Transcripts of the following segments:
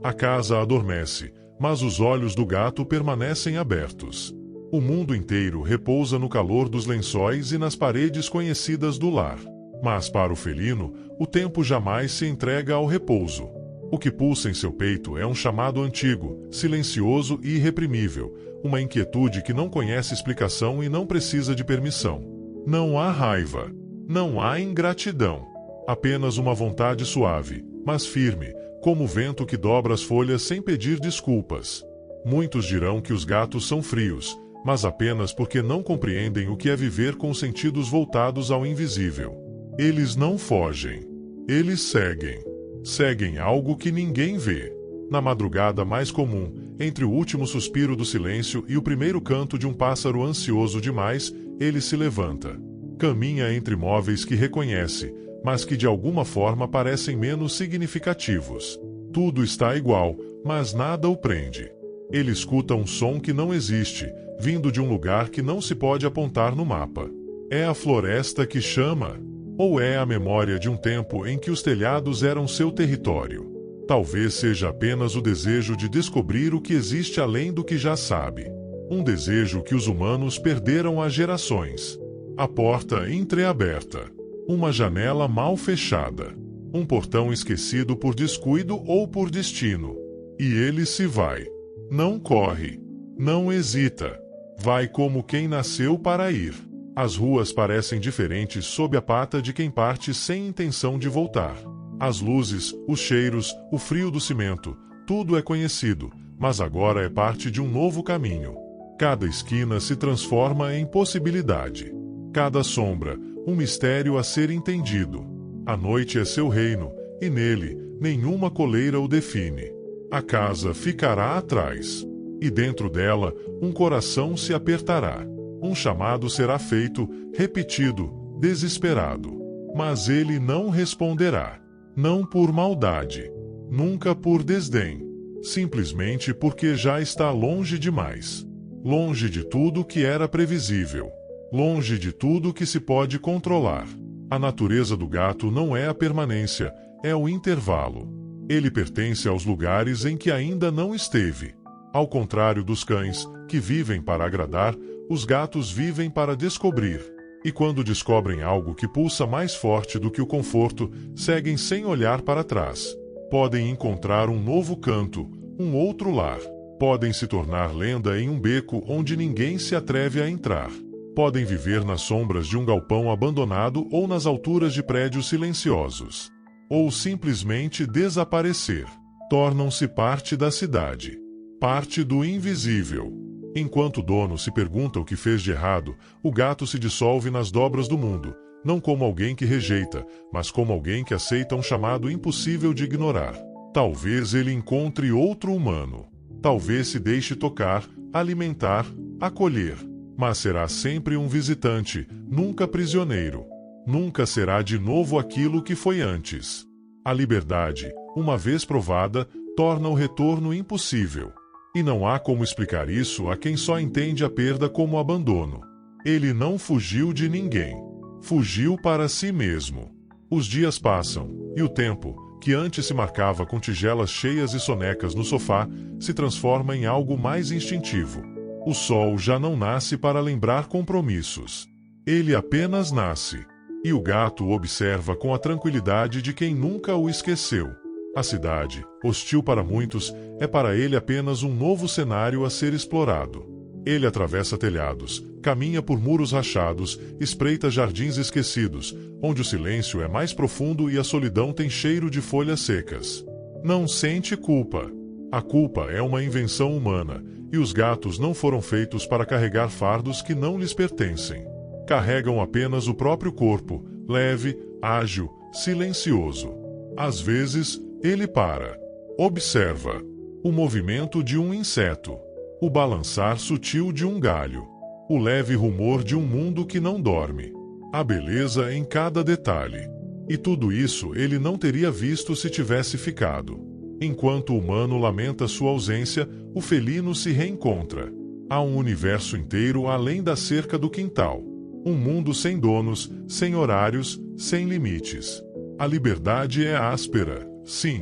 A casa adormece, mas os olhos do gato permanecem abertos. O mundo inteiro repousa no calor dos lençóis e nas paredes conhecidas do lar. Mas para o felino, o tempo jamais se entrega ao repouso. O que pulsa em seu peito é um chamado antigo, silencioso e irreprimível, uma inquietude que não conhece explicação e não precisa de permissão. Não há raiva, não há ingratidão, apenas uma vontade suave, mas firme, como o vento que dobra as folhas sem pedir desculpas. Muitos dirão que os gatos são frios, mas apenas porque não compreendem o que é viver com os sentidos voltados ao invisível. Eles não fogem, eles seguem. Seguem algo que ninguém vê. Na madrugada mais comum, entre o último suspiro do silêncio e o primeiro canto de um pássaro ansioso demais, ele se levanta. Caminha entre móveis que reconhece, mas que de alguma forma parecem menos significativos. Tudo está igual, mas nada o prende. Ele escuta um som que não existe, vindo de um lugar que não se pode apontar no mapa. É a floresta que chama? Ou é a memória de um tempo em que os telhados eram seu território? Talvez seja apenas o desejo de descobrir o que existe além do que já sabe. Um desejo que os humanos perderam há gerações. A porta entreaberta. Uma janela mal fechada. Um portão esquecido por descuido ou por destino. E ele se vai. Não corre. Não hesita. Vai como quem nasceu para ir. As ruas parecem diferentes sob a pata de quem parte sem intenção de voltar. As luzes, os cheiros, o frio do cimento, tudo é conhecido, mas agora é parte de um novo caminho. Cada esquina se transforma em possibilidade. Cada sombra, um mistério a ser entendido. A noite é seu reino, e nele, nenhuma coleira o define. A casa ficará atrás. E dentro dela, um coração se apertará. Um chamado será feito, repetido, desesperado. Mas ele não responderá. Não por maldade. Nunca por desdém. Simplesmente porque já está longe demais. Longe de tudo que era previsível. Longe de tudo que se pode controlar. A natureza do gato não é a permanência, é o intervalo. Ele pertence aos lugares em que ainda não esteve. Ao contrário dos cães, que vivem para agradar, os gatos vivem para descobrir. E quando descobrem algo que pulsa mais forte do que o conforto, seguem sem olhar para trás. Podem encontrar um novo canto, um outro lar. Podem se tornar lenda em um beco onde ninguém se atreve a entrar. Podem viver nas sombras de um galpão abandonado ou nas alturas de prédios silenciosos. Ou simplesmente desaparecer. Tornam-se parte da cidade. Parte do invisível. Enquanto o dono se pergunta o que fez de errado, o gato se dissolve nas dobras do mundo, não como alguém que rejeita, mas como alguém que aceita um chamado impossível de ignorar. Talvez ele encontre outro humano. Talvez se deixe tocar, alimentar, acolher. Mas será sempre um visitante, nunca prisioneiro. Nunca será de novo aquilo que foi antes. A liberdade, uma vez provada, torna o retorno impossível. E não há como explicar isso a quem só entende a perda como abandono. Ele não fugiu de ninguém. Fugiu para si mesmo. Os dias passam, e o tempo, que antes se marcava com tigelas cheias e sonecas no sofá, se transforma em algo mais instintivo. O sol já não nasce para lembrar compromissos. Ele apenas nasce. E o gato o observa com a tranquilidade de quem nunca o esqueceu. A cidade, hostil para muitos, é para ele apenas um novo cenário a ser explorado. Ele atravessa telhados, caminha por muros rachados, espreita jardins esquecidos, onde o silêncio é mais profundo e a solidão tem cheiro de folhas secas. Não sente culpa. A culpa é uma invenção humana, e os gatos não foram feitos para carregar fardos que não lhes pertencem. Carregam apenas o próprio corpo, leve, ágil, silencioso. Às vezes, ele para. Observa. O movimento de um inseto. O balançar sutil de um galho. O leve rumor de um mundo que não dorme. A beleza em cada detalhe. E tudo isso ele não teria visto se tivesse ficado. Enquanto o humano lamenta sua ausência, o felino se reencontra. Há um universo inteiro além da cerca do quintal. Um mundo sem donos, sem horários, sem limites. A liberdade é áspera, sim.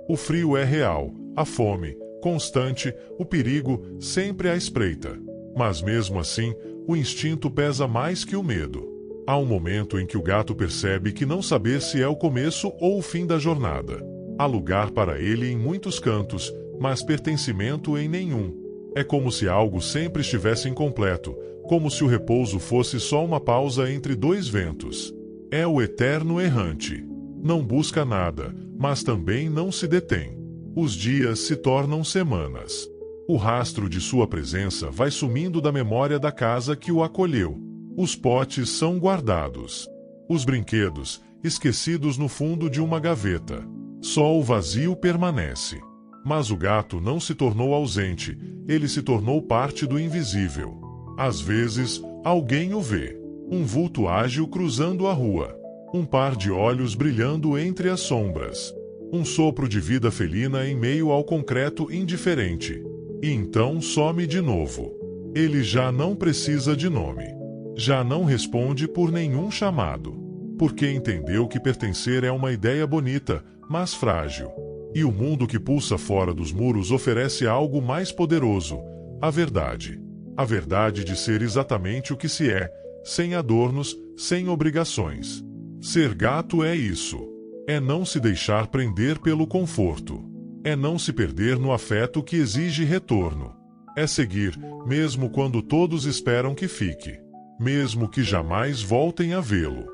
O frio é real, A fome, constante, o perigo, sempre à espreita. Mas mesmo assim, o instinto pesa mais que o medo. Há um momento em que o gato percebe que não saber se é o começo ou o fim da jornada. Há lugar para ele em muitos cantos, mas pertencimento em nenhum. É como se algo sempre estivesse incompleto, como se o repouso fosse só uma pausa entre dois ventos. É o eterno errante. Não busca nada, mas também não se detém. Os dias se tornam semanas. O rastro de sua presença vai sumindo da memória da casa que o acolheu. Os potes são guardados. Os brinquedos, esquecidos no fundo de uma gaveta. Só o vazio permanece. Mas o gato não se tornou ausente, ele se tornou parte do invisível. Às vezes, alguém o vê. Um vulto ágil cruzando a rua. Um par de olhos brilhando entre as sombras. Um sopro de vida felina em meio ao concreto indiferente. E então some de novo. Ele já não precisa de nome. Já não responde por nenhum chamado. Porque entendeu que pertencer é uma ideia bonita, mas frágil. E o mundo que pulsa fora dos muros oferece algo mais poderoso: a verdade. A verdade de ser exatamente o que se é, sem adornos, sem obrigações. Ser gato é isso. É não se deixar prender pelo conforto. É não se perder no afeto que exige retorno. É seguir, mesmo quando todos esperam que fique. Mesmo que jamais voltem a vê-lo.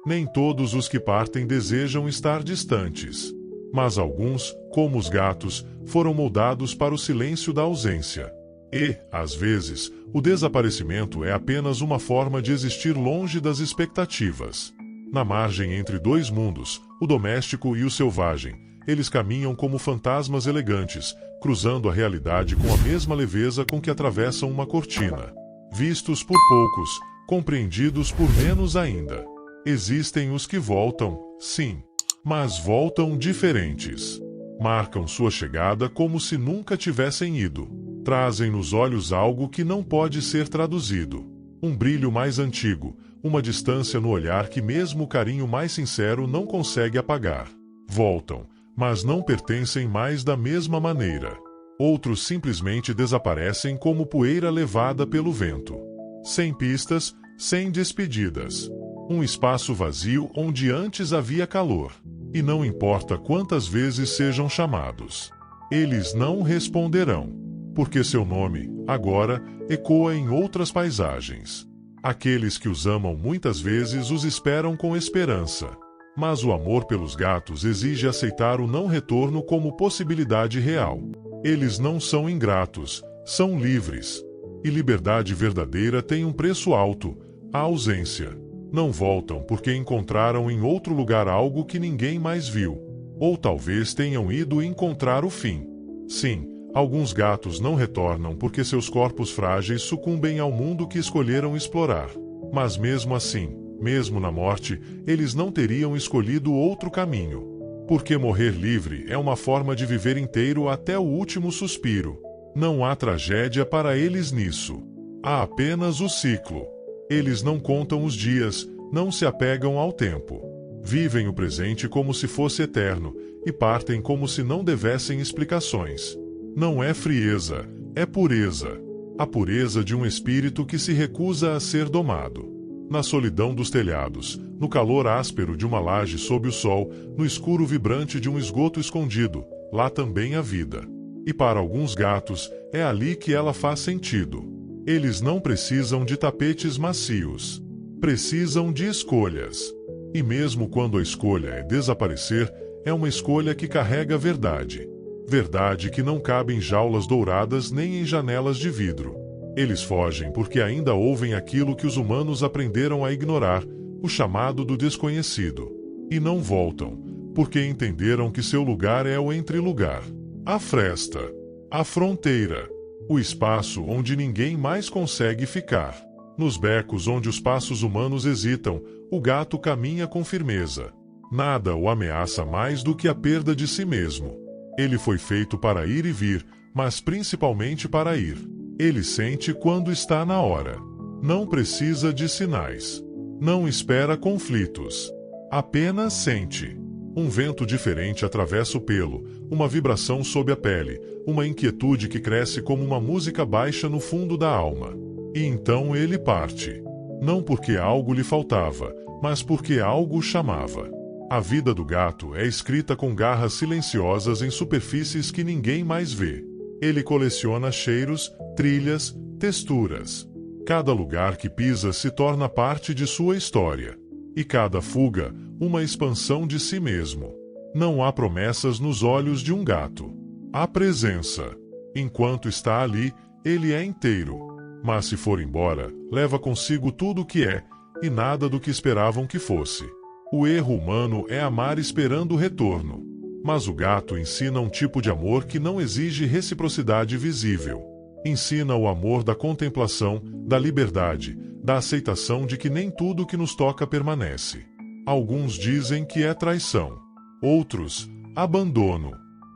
Nem todos os que partem desejam estar distantes. Mas alguns, como os gatos, foram moldados para o silêncio da ausência. E, às vezes, o desaparecimento é apenas uma forma de existir longe das expectativas. Na margem entre dois mundos, o doméstico e o selvagem, eles caminham como fantasmas elegantes, cruzando a realidade com a mesma leveza com que atravessam uma cortina. Vistos por poucos, compreendidos por menos ainda. Existem os que voltam, sim, mas voltam diferentes. Marcam sua chegada como se nunca tivessem ido. Trazem nos olhos algo que não pode ser traduzido. Um brilho mais antigo, uma distância no olhar que mesmo o carinho mais sincero não consegue apagar. Voltam, mas não pertencem mais da mesma maneira. Outros simplesmente desaparecem como poeira levada pelo vento. Sem pistas, sem despedidas. Um espaço vazio onde antes havia calor. E não importa quantas vezes sejam chamados. Eles não responderão. Porque seu nome, agora, ecoa em outras paisagens. Aqueles que os amam muitas vezes os esperam com esperança. Mas o amor pelos gatos exige aceitar o não retorno como possibilidade real. Eles não são ingratos, são livres. E liberdade verdadeira tem um preço alto: a ausência. Não voltam porque encontraram em outro lugar algo que ninguém mais viu. Ou talvez tenham ido encontrar o fim. Sim, alguns gatos não retornam porque seus corpos frágeis sucumbem ao mundo que escolheram explorar. Mas mesmo assim, mesmo na morte, eles não teriam escolhido outro caminho. Porque morrer livre é uma forma de viver inteiro até o último suspiro. Não há tragédia para eles nisso. Há apenas o ciclo. Eles não contam os dias, não se apegam ao tempo. Vivem o presente como se fosse eterno, e partem como se não devessem explicações. Não é frieza, é pureza. A pureza de um espírito que se recusa a ser domado. Na solidão dos telhados, no calor áspero de uma laje sob o sol, no escuro vibrante de um esgoto escondido, lá também há vida. E para alguns gatos, é ali que ela faz sentido. Eles não precisam de tapetes macios. Precisam de escolhas. E mesmo quando a escolha é desaparecer, é uma escolha que carrega verdade. Verdade que não cabe em jaulas douradas nem em janelas de vidro. Eles fogem porque ainda ouvem aquilo que os humanos aprenderam a ignorar, o chamado do desconhecido. E não voltam, porque entenderam que seu lugar é o entrelugar. A fresta. A fronteira. O espaço onde ninguém mais consegue ficar. Nos becos onde os passos humanos hesitam, o gato caminha com firmeza. Nada o ameaça mais do que a perda de si mesmo. Ele foi feito para ir e vir, mas principalmente para ir. Ele sente quando está na hora. Não precisa de sinais. Não espera conflitos. Apenas sente. Um vento diferente atravessa o pelo, uma vibração sob a pele, uma inquietude que cresce como uma música baixa no fundo da alma. E então ele parte. Não porque algo lhe faltava, mas porque algo o chamava. A vida do gato é escrita com garras silenciosas em superfícies que ninguém mais vê. Ele coleciona cheiros, trilhas, texturas. Cada lugar que pisa se torna parte de sua história. E cada fuga, uma expansão de si mesmo. Não há promessas nos olhos de um gato. Há presença. Enquanto está ali, ele é inteiro. Mas se for embora, leva consigo tudo o que é, e nada do que esperavam que fosse. O erro humano é amar esperando o retorno. Mas o gato ensina um tipo de amor que não exige reciprocidade visível. Ensina o amor da contemplação, da liberdade, da aceitação de que nem tudo que nos toca permanece. Alguns dizem que é traição. Outros, abandono.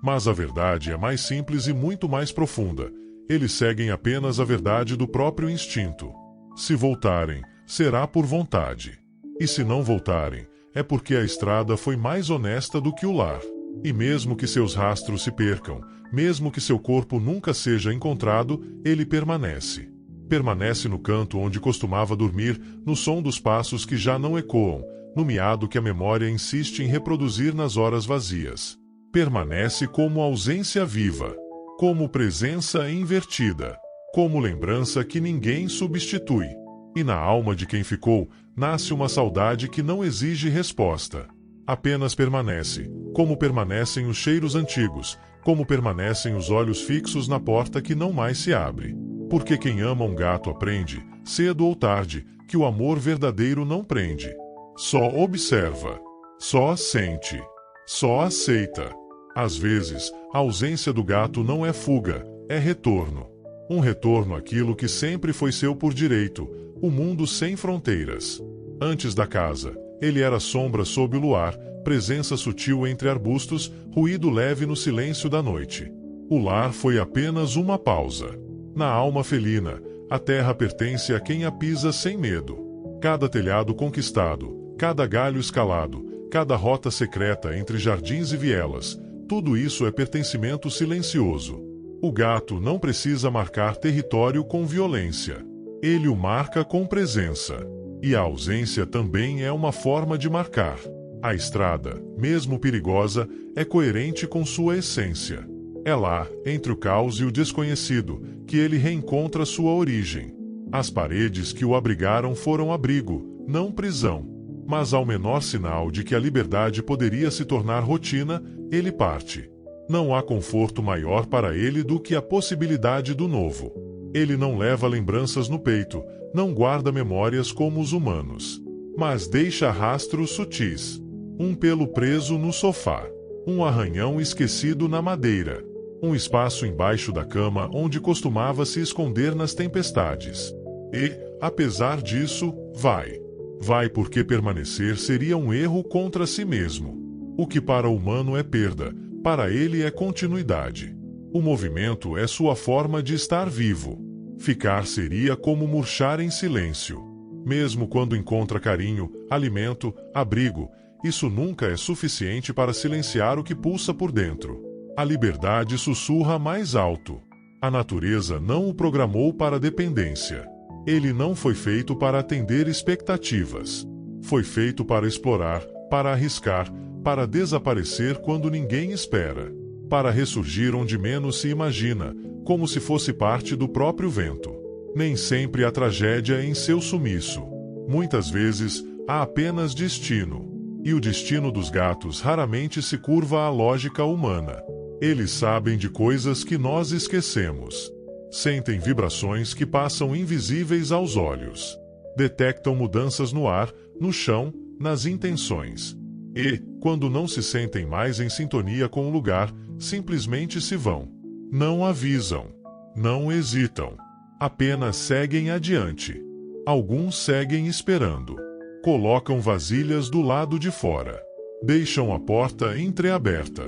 Mas a verdade é mais simples e muito mais profunda. Eles seguem apenas a verdade do próprio instinto. Se voltarem, será por vontade. E se não voltarem, é porque a estrada foi mais honesta do que o lar. E mesmo que seus rastros se percam, mesmo que seu corpo nunca seja encontrado, ele permanece. Permanece no canto onde costumava dormir, no som dos passos que já não ecoam, no miado que a memória insiste em reproduzir nas horas vazias. Permanece como ausência viva, como presença invertida, como lembrança que ninguém substitui. E na alma de quem ficou, nasce uma saudade que não exige resposta. Apenas permanece, como permanecem os cheiros antigos, como permanecem os olhos fixos na porta que não mais se abre. Porque quem ama um gato aprende, cedo ou tarde, que o amor verdadeiro não prende. Só observa, só sente, só aceita. Às vezes, a ausência do gato não é fuga, é retorno. Um retorno àquilo que sempre foi seu por direito, o mundo sem fronteiras. Antes da casa, ele era sombra sob o luar, presença sutil entre arbustos, ruído leve no silêncio da noite. O lar foi apenas uma pausa. Na alma felina, a terra pertence a quem a pisa sem medo. Cada telhado conquistado, cada galho escalado, cada rota secreta entre jardins e vielas, tudo isso é pertencimento silencioso. O gato não precisa marcar território com violência. Ele o marca com presença. E a ausência também é uma forma de marcar. A estrada, mesmo perigosa, é coerente com sua essência. É lá, entre o caos e o desconhecido, que ele reencontra sua origem. As paredes que o abrigaram foram abrigo, não prisão. Mas ao menor sinal de que a liberdade poderia se tornar rotina, ele parte. Não há conforto maior para ele do que a possibilidade do novo. Ele não leva lembranças no peito, não guarda memórias como os humanos. Mas deixa rastros sutis. Um pelo preso no sofá. Um arranhão esquecido na madeira. Um espaço embaixo da cama onde costumava se esconder nas tempestades. E, apesar disso, vai. Vai porque permanecer seria um erro contra si mesmo. O que para o humano é perda, para ele é continuidade. O movimento é sua forma de estar vivo. Ficar seria como murchar em silêncio. Mesmo quando encontra carinho, alimento, abrigo, isso nunca é suficiente para silenciar o que pulsa por dentro. A liberdade sussurra mais alto. A natureza não o programou para dependência. Ele não foi feito para atender expectativas. Foi feito para explorar, para arriscar, para desaparecer quando ninguém espera. Para ressurgir onde menos se imagina, como se fosse parte do próprio vento. Nem sempre há tragédia em seu sumiço. Muitas vezes, há apenas destino. E o destino dos gatos raramente se curva à lógica humana. Eles sabem de coisas que nós esquecemos. Sentem vibrações que passam invisíveis aos olhos. Detectam mudanças no ar, no chão, nas intenções. E, quando não se sentem mais em sintonia com o lugar, simplesmente se vão. Não avisam. Não hesitam. Apenas seguem adiante. Alguns seguem esperando. Colocam vasilhas do lado de fora. Deixam a porta entreaberta.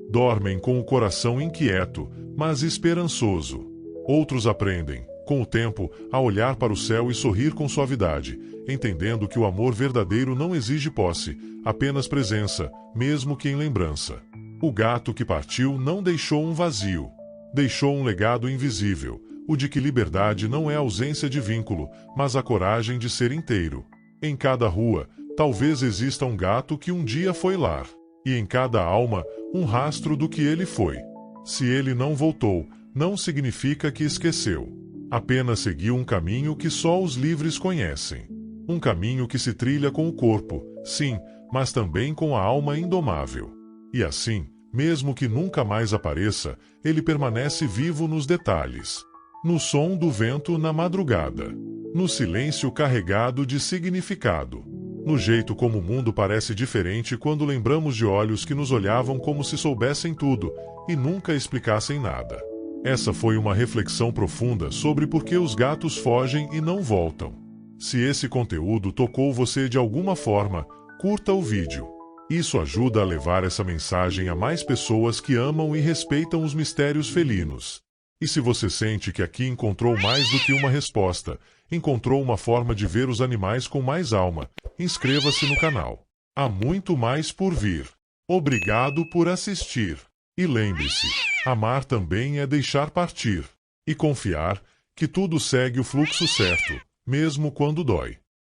Dormem com o coração inquieto, mas esperançoso. Outros aprendem, com o tempo, a olhar para o céu e sorrir com suavidade, entendendo que o amor verdadeiro não exige posse, apenas presença, mesmo que em lembrança. O gato que partiu não deixou um vazio. Deixou um legado invisível, o de que liberdade não é ausência de vínculo, mas a coragem de ser inteiro. Em cada rua, talvez exista um gato que um dia foi lar. E em cada alma, um rastro do que ele foi. Se ele não voltou, não significa que esqueceu. Apenas seguiu um caminho que só os livres conhecem. Um caminho que se trilha com o corpo, sim, mas também com a alma indomável. E assim, mesmo que nunca mais apareça, ele permanece vivo nos detalhes. No som do vento na madrugada. No silêncio carregado de significado. No jeito como o mundo parece diferente quando lembramos de olhos que nos olhavam como se soubessem tudo e nunca explicassem nada. Essa foi uma reflexão profunda sobre por que os gatos fogem e não voltam. Se esse conteúdo tocou você de alguma forma, curta o vídeo. Isso ajuda a levar essa mensagem a mais pessoas que amam e respeitam os mistérios felinos. E se você sente que aqui encontrou mais do que uma resposta, encontrou uma forma de ver os animais com mais alma, inscreva-se no canal. Há muito mais por vir. Obrigado por assistir. E lembre-se, amar também é deixar partir. E confiar que tudo segue o fluxo certo, mesmo quando dói.